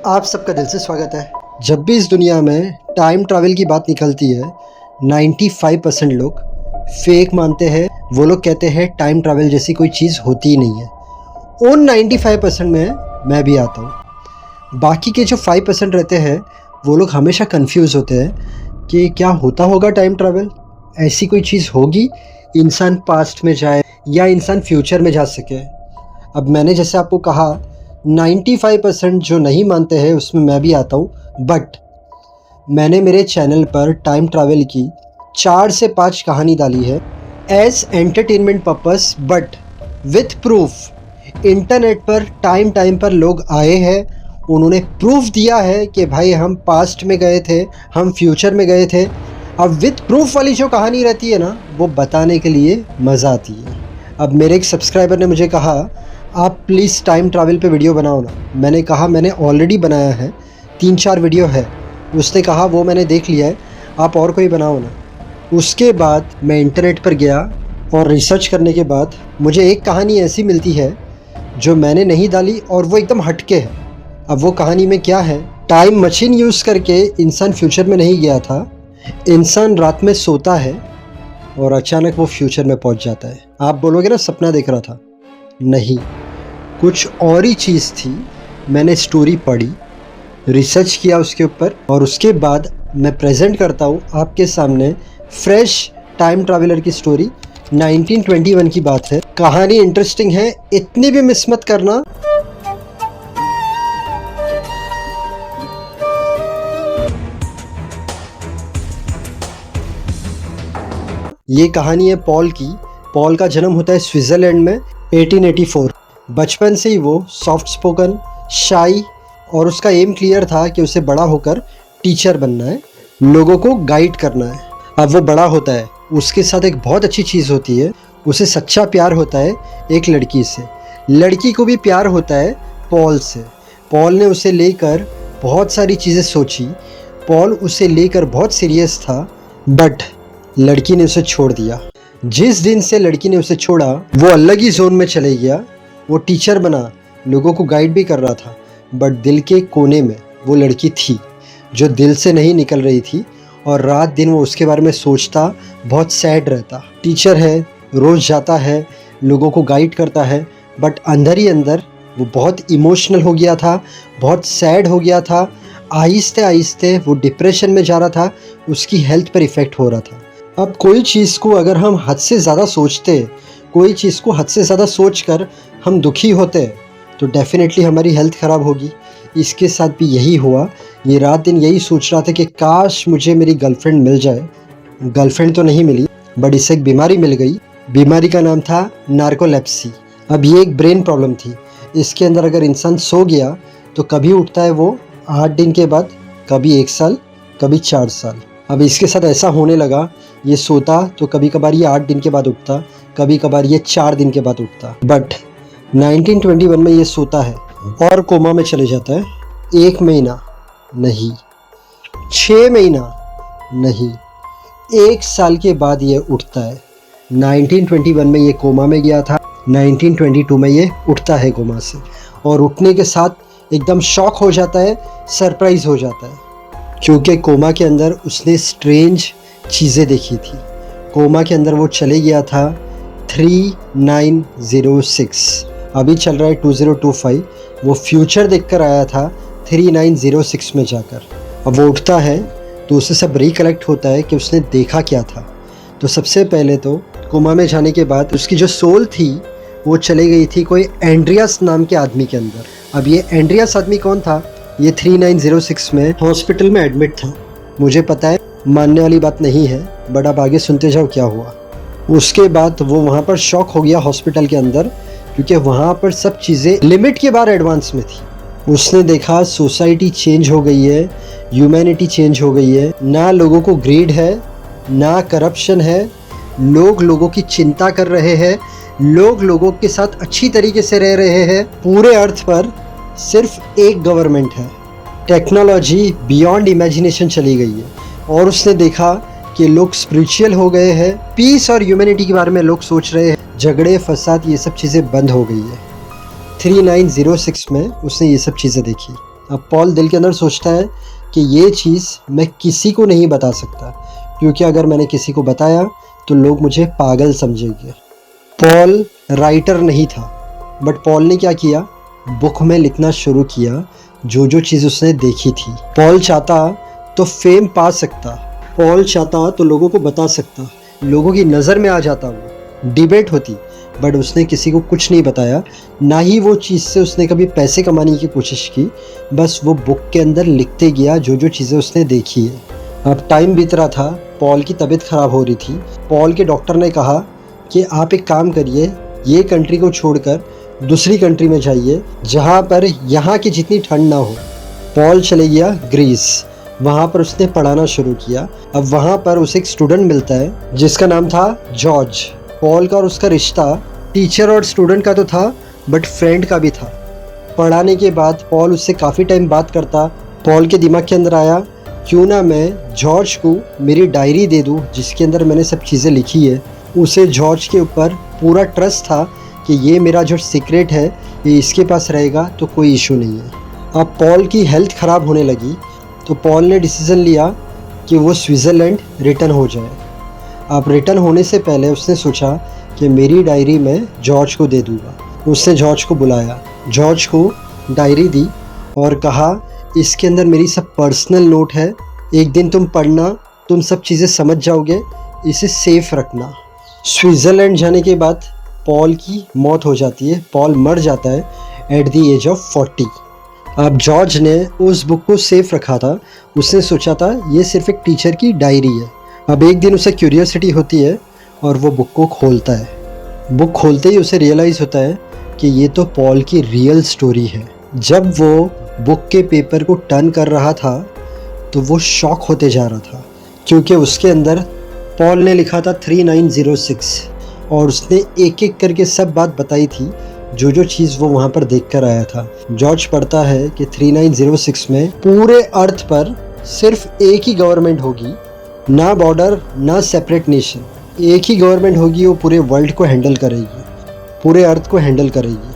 आप सबका दिल से स्वागत है। जब भी इस दुनिया में टाइम ट्रैवल की बात निकलती है 95% लोग फेक मानते हैं। वो लोग कहते हैं टाइम ट्रैवल जैसी कोई चीज़ होती ही नहीं है। उन 95% में मैं भी आता हूँ। बाकी के जो 5% रहते हैं वो लोग हमेशा कंफ्यूज होते हैं कि क्या होता होगा टाइम ट्रैवल, ऐसी कोई चीज़ होगी इंसान पास्ट में जाए या इंसान फ्यूचर में जा सके। अब मैंने जैसे आपको कहा 95% जो नहीं मानते हैं उसमें मैं भी आता हूँ। बट मैंने मेरे चैनल पर टाइम ट्रैवल की 4 से 5 कहानी डाली है as entertainment purpose, but with proof. Internet पर टाइम पर लोग आए हैं, उन्होंने प्रूफ दिया है कि भाई हम पास्ट में गए थे, हम फ्यूचर में गए थे। अब विथ प्रूफ वाली जो कहानी रहती है ना, वो बताने के लिए मज़ा आती है। अब मेरे एक सब्सक्राइबर ने मुझे कहा आप प्लीज़ टाइम ट्रैवल पे वीडियो बनाओ ना। मैंने कहा मैंने ऑलरेडी बनाया है, 3-4 वीडियो है। उसने कहा वो मैंने देख लिया है, आप और कोई बनाओ ना। उसके बाद मैं इंटरनेट पर गया और रिसर्च करने के बाद मुझे एक कहानी ऐसी मिलती है जो मैंने नहीं डाली और वो एकदम हटके है। अब वो कहानी में क्या है, टाइम मशीन यूज़ करके इंसान फ्यूचर में नहीं गया था। इंसान रात में सोता है और अचानक वो फ्यूचर में पहुंच जाता है। आप बोलोगे ना सपना देख रहा था, नहीं, कुछ और ही चीज़ थी। मैंने स्टोरी पढ़ी, रिसर्च किया उसके ऊपर और उसके बाद मैं प्रेजेंट करता हूँ आपके सामने फ्रेश टाइम ट्रैवलर की स्टोरी। 1921 की बात है। कहानी इंटरेस्टिंग है, इतनी भी मिस मत करना। ये कहानी है पॉल की। पॉल का जन्म होता है स्विट्ज़रलैंड में 1884। बचपन से ही वो सॉफ्ट स्पोकन, शाई और उसका एम क्लियर था कि उसे बड़ा होकर टीचर बनना है, लोगों को गाइड करना है। अब वो बड़ा होता है, उसके साथ एक बहुत अच्छी चीज़ होती है, उसे सच्चा प्यार होता है एक लड़की से। लड़की को भी प्यार होता है पॉल से। पॉल ने उसे लेकर बहुत सारी चीज़ें सोची, पॉल उसे लेकर बहुत सीरियस था, बट लड़की ने उसे छोड़ दिया। जिस दिन से लड़की ने उसे छोड़ा वो अलग ही जोन में चले गया। वो टीचर बना, लोगों को गाइड भी कर रहा था, बट दिल के कोने में वो लड़की थी जो दिल से नहीं निकल रही थी और रात दिन वो उसके बारे में सोचता, बहुत सैड रहता। टीचर है, रोज़ जाता है, लोगों को गाइड करता है, बट अंदर ही अंदर वो बहुत इमोशनल हो गया था, बहुत सैड हो गया था। आहिस्ते आहिस्ते वो डिप्रेशन में जा रहा था, उसकी हेल्थ पर इफ़ेक्ट हो रहा था। अब कोई चीज़ को अगर हम हद से ज़्यादा सोचते, कोई चीज़ को हद से ज़्यादा सोचकर हम दुखी होते तो डेफिनेटली हमारी हेल्थ ख़राब होगी। इसके साथ भी यही हुआ। ये रात दिन यही सोच रहा था कि काश मुझे मेरी गर्लफ्रेंड मिल जाए। गर्लफ्रेंड तो नहीं मिली, बट इससे एक बीमारी मिल गई। बीमारी का नाम था नार्कोलेप्सी। अब ये एक ब्रेन प्रॉब्लम थी। इसके अंदर अगर इंसान सो गया तो कभी उठता है वो 8 दिन के बाद, कभी 1 साल, कभी 4 साल। अब इसके साथ ऐसा होने लगा, ये सोता तो कभी कभार ये 8 दिन के बाद उठता, कभी कभार ये 4 दिन के बाद उठता। बट 1921 में ये सोता है और कोमा में चले जाता है। 1 महीना नहीं, 6 महीना नहीं, 1 साल के बाद ये उठता है। 1921 में ये कोमा में गया था, 1922 में ये उठता है कोमा से और उठने के साथ एकदम शॉक हो जाता है, सरप्राइज हो जाता है, क्योंकि कोमा के अंदर उसने स्ट्रेंज चीज़ें देखी थी। कोमा के अंदर वो चले गया था 3906, अभी चल रहा है 2025। वो फ्यूचर देखकर आया था 3906 में जाकर। अब वो उठता है तो उसे सब रिकलेक्ट होता है कि उसने देखा क्या था। तो सबसे पहले तो कोमा में जाने के बाद उसकी जो सोल थी वो चली गई थी कोई एंड्रियास नाम के आदमी के अंदर। अब ये एंड्रियास आदमी कौन था? ये 3906 में हॉस्पिटल में एडमिट था। मुझे पता है मानने वाली बात नहीं है, बट आप आगे सुनते जाओ क्या हुआ। उसके बाद वो वहाँ पर शॉक हो गया हॉस्पिटल के अंदर, क्योंकि वहाँ पर सब चीज़ें लिमिट के बाहर एडवांस में थी। उसने देखा सोसाइटी चेंज हो गई है, ह्यूमैनिटी चेंज हो गई है। ना लोगों को ग्रीड है, ना करप्शन है, लोग लोगों की चिंता कर रहे हैं, लोग लोगों के साथ अच्छी तरीके से रह रहे हैं। पूरे अर्थ पर सिर्फ एक गवर्नमेंट है। टेक्नोलॉजी बियॉन्ड इमेजिनेशन चली गई है और उसने देखा कि लोग स्पिरिचुअल हो गए हैं, पीस और ह्यूमैनिटी के बारे में लोग सोच रहे हैं, झगड़े फसाद ये सब चीज़ें बंद हो गई है। 3906 में उसने ये सब चीज़ें देखी। अब पॉल दिल के अंदर सोचता है कि ये चीज़ मैं किसी को नहीं बता सकता, क्योंकि अगर मैंने किसी को बताया तो लोग मुझे पागल समझेंगे। पॉल राइटर नहीं था, बट पॉल ने क्या किया, बुक में लिखना शुरू किया जो चीज़ उसने देखी थी। पॉल चाहता तो फेम पा सकता, पॉल चाहता तो लोगों को बता सकता, लोगों की नज़र में आ जाता, वो डिबेट होती, बट उसने किसी को कुछ नहीं बताया, ना ही वो चीज़ से उसने कभी पैसे कमाने की कोशिश की। बस वो बुक के अंदर लिखते गया जो चीज़ें उसने देखी है। अब टाइम बीत रहा था, पॉल की तबीयत ख़राब हो रही थी। पॉल के डॉक्टर ने कहा कि आप एक काम करिए, ये कंट्री को छोड़कर दूसरी कंट्री में जाइए जहाँ पर यहाँ की जितनी ठंड ना हो। पॉल चले गया ग्रीस, वहाँ पर उसने पढ़ाना शुरू किया। अब वहाँ पर उसे एक स्टूडेंट मिलता है जिसका नाम था जॉर्ज। पॉल का और उसका रिश्ता टीचर और स्टूडेंट का तो था, बट फ्रेंड का भी था। पढ़ाने के बाद पॉल उससे काफ़ी टाइम बात करता। पॉल के दिमाग के अंदर आया, क्यों ना मैं जॉर्ज को मेरी डायरी दे दूँ जिसके अंदर मैंने सब चीज़ें लिखी है। उसे जॉर्ज के ऊपर पूरा ट्रस्ट था कि ये मेरा जो सीक्रेट है ये इसके पास रहेगा तो कोई इशू नहीं है। अब पॉल की हेल्थ ख़राब होने लगी तो पॉल ने डिसीज़न लिया कि वो स्विट्ज़रलैंड रिटर्न हो जाए। अब रिटर्न होने से पहले उसने सोचा कि मेरी डायरी मैं जॉर्ज को दे दूँगा। उसने जॉर्ज को बुलाया, जॉर्ज को डायरी दी और कहा, इसके अंदर मेरी सब पर्सनल नोट है, एक दिन तुम पढ़ना, तुम सब चीज़ें समझ जाओगे, इसे सेफ रखना। स्विट्ज़रलैंड जाने के बाद पॉल की मौत हो जाती है, पॉल मर जाता है एट द एज ऑफ 40। अब जॉर्ज ने उस बुक को सेफ रखा था, उसने सोचा था ये सिर्फ एक टीचर की डायरी है। अब एक दिन उसे क्यूरियोसिटी होती है और वो बुक को खोलता है। बुक खोलते ही उसे रियलाइज़ होता है कि ये तो पॉल की रियल स्टोरी है। जब वो बुक के पेपर को टर्न कर रहा था तो वो शॉक होते जा रहा था, क्योंकि उसके अंदर पॉल ने लिखा था 3906 और उसने एक एक करके सब बात बताई थी जो चीज़ वो वहाँ पर देख कर आया था। जॉर्ज पढ़ता है कि 3906 में पूरे अर्थ पर सिर्फ एक ही गवर्नमेंट होगी, ना बॉर्डर ना सेपरेट नेशन, एक ही गवर्नमेंट होगी, वो पूरे वर्ल्ड को हैंडल करेगी, पूरे अर्थ को हैंडल करेगी।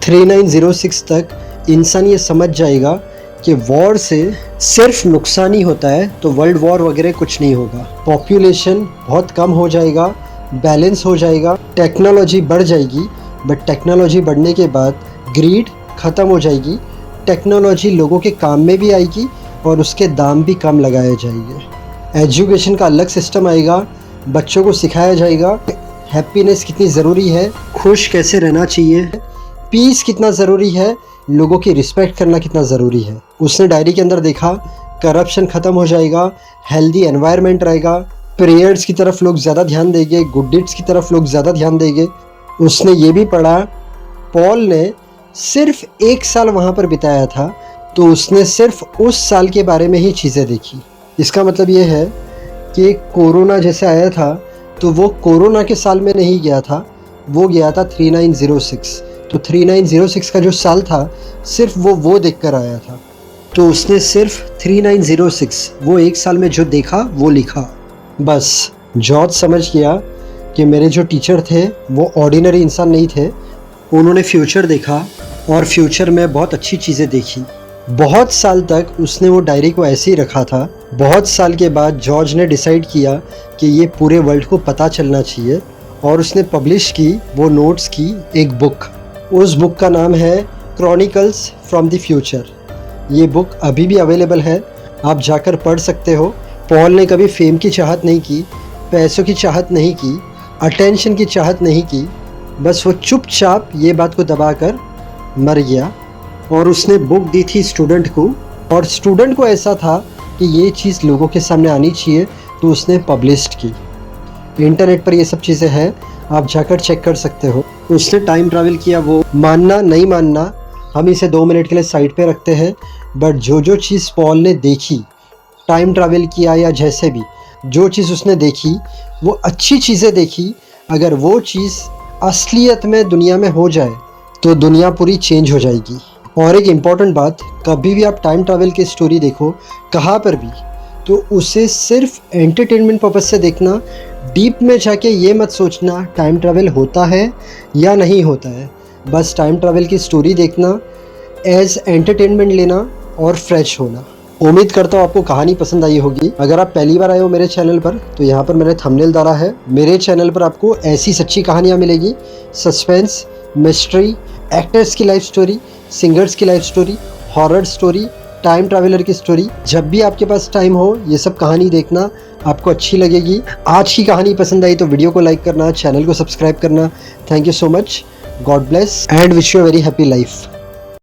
3906 तक इंसान ये समझ जाएगा कि वॉर से सिर्फ नुकसान ही होता है, तो वर्ल्ड वॉर वगैरह कुछ नहीं होगा। पॉपुलेशन बहुत कम हो जाएगा, बैलेंस हो जाएगा, टेक्नोलॉजी बढ़ जाएगी, बट टेक्नोलॉजी बढ़ने के बाद ग्रीड ख़त्म हो जाएगी, टेक्नोलॉजी लोगों के काम में भी आएगी और उसके दाम भी कम लगाए जाएंगे। एजुकेशन का अलग सिस्टम आएगा, बच्चों को सिखाया जाएगा हैप्पीनेस कितनी ज़रूरी है, खुश कैसे रहना चाहिए, पीस कितना ज़रूरी है, लोगों की रिस्पेक्ट करना कितना ज़रूरी है। उसने डायरी के अंदर देखा करप्शन ख़त्म हो जाएगा, हेल्दी एनवायरनमेंट रहेगा, प्रेयर्स की तरफ लोग ज़्यादा ध्यान देंगे, गुड डीड्स की तरफ लोग ज़्यादा ध्यान देंगे। उसने ये भी पढ़ा, पॉल ने सिर्फ 1 साल वहाँ पर बिताया था, तो उसने सिर्फ उस साल के बारे में ही चीज़ें देखी। इसका मतलब ये है कि कोरोना जैसे आया था तो वो कोरोना के साल में नहीं गया था, वो गया था 3906। तो 3906 का जो साल था सिर्फ वो देख कर आया था, तो उसने सिर्फ 3906 वो 1 साल में जो देखा वो लिखा। बस जॉर्ज समझ गया कि मेरे जो टीचर थे वो ऑर्डिनरी इंसान नहीं थे, उन्होंने फ्यूचर देखा और फ्यूचर में बहुत अच्छी चीज़ें देखी। बहुत साल तक उसने वो डायरी को ऐसे ही रखा था। बहुत साल के बाद जॉर्ज ने डिसाइड किया कि ये पूरे वर्ल्ड को पता चलना चाहिए और उसने पब्लिश की वो नोट्स की एक बुक। उस बुक का नाम है क्रॉनिकल्स फ्रॉम द फ्यूचर। ये बुक अभी भी अवेलेबल है, आप जाकर पढ़ सकते हो। पॉल ने कभी फेम की चाहत नहीं की, पैसों की चाहत नहीं की, अटेंशन की चाहत नहीं की, बस वो चुपचाप ये बात को दबाकर मर गया। और उसने बुक दी थी स्टूडेंट को, और स्टूडेंट को ऐसा था कि ये चीज़ लोगों के सामने आनी चाहिए, तो उसने पब्लिश्ड की। इंटरनेट पर ये सब चीज़ें हैं, आप जाकर चेक कर सकते हो। उसने टाइम ट्रैवल किया, वो मानना नहीं मानना हम इसे 2 मिनट के लिए साइड पे रखते हैं, बट जो चीज़ पॉल ने देखी, टाइम ट्रैवल किया या जैसे भी जो चीज़ उसने देखी वो अच्छी चीज़ें देखी। अगर वो चीज़ असलियत में दुनिया में हो जाए तो दुनिया पूरी चेंज हो जाएगी। और एक इम्पॉर्टेंट बात, कभी भी आप टाइम ट्रैवल की स्टोरी देखो कहाँ पर भी, तो उसे सिर्फ एंटरटेनमेंट पर्पज़ से देखना। डीप में जाके ये मत सोचना टाइम ट्रैवल होता है या नहीं होता है। बस टाइम ट्रैवल की स्टोरी देखना, एज एंटरटेनमेंट लेना और फ्रेश होना। उम्मीद करता हूँ आपको कहानी पसंद आई होगी। अगर आप पहली बार आए हो मेरे चैनल पर तो यहाँ पर मैंने थंबनेल डाला है। मेरे चैनल पर आपको ऐसी सच्ची कहानियाँ मिलेगी, सस्पेंस, मिस्ट्री, एक्टर्स की लाइफ स्टोरी, सिंगर्स की life story, horror story, time traveller की स्टोरी। जब भी आपके पास टाइम हो ये सब कहानी देखना, आपको अच्छी लगेगी। आज की कहानी पसंद आई तो वीडियो को लाइक करना, चैनल को सब्सक्राइब करना। Thank you so much. God bless and wish you a very happy life.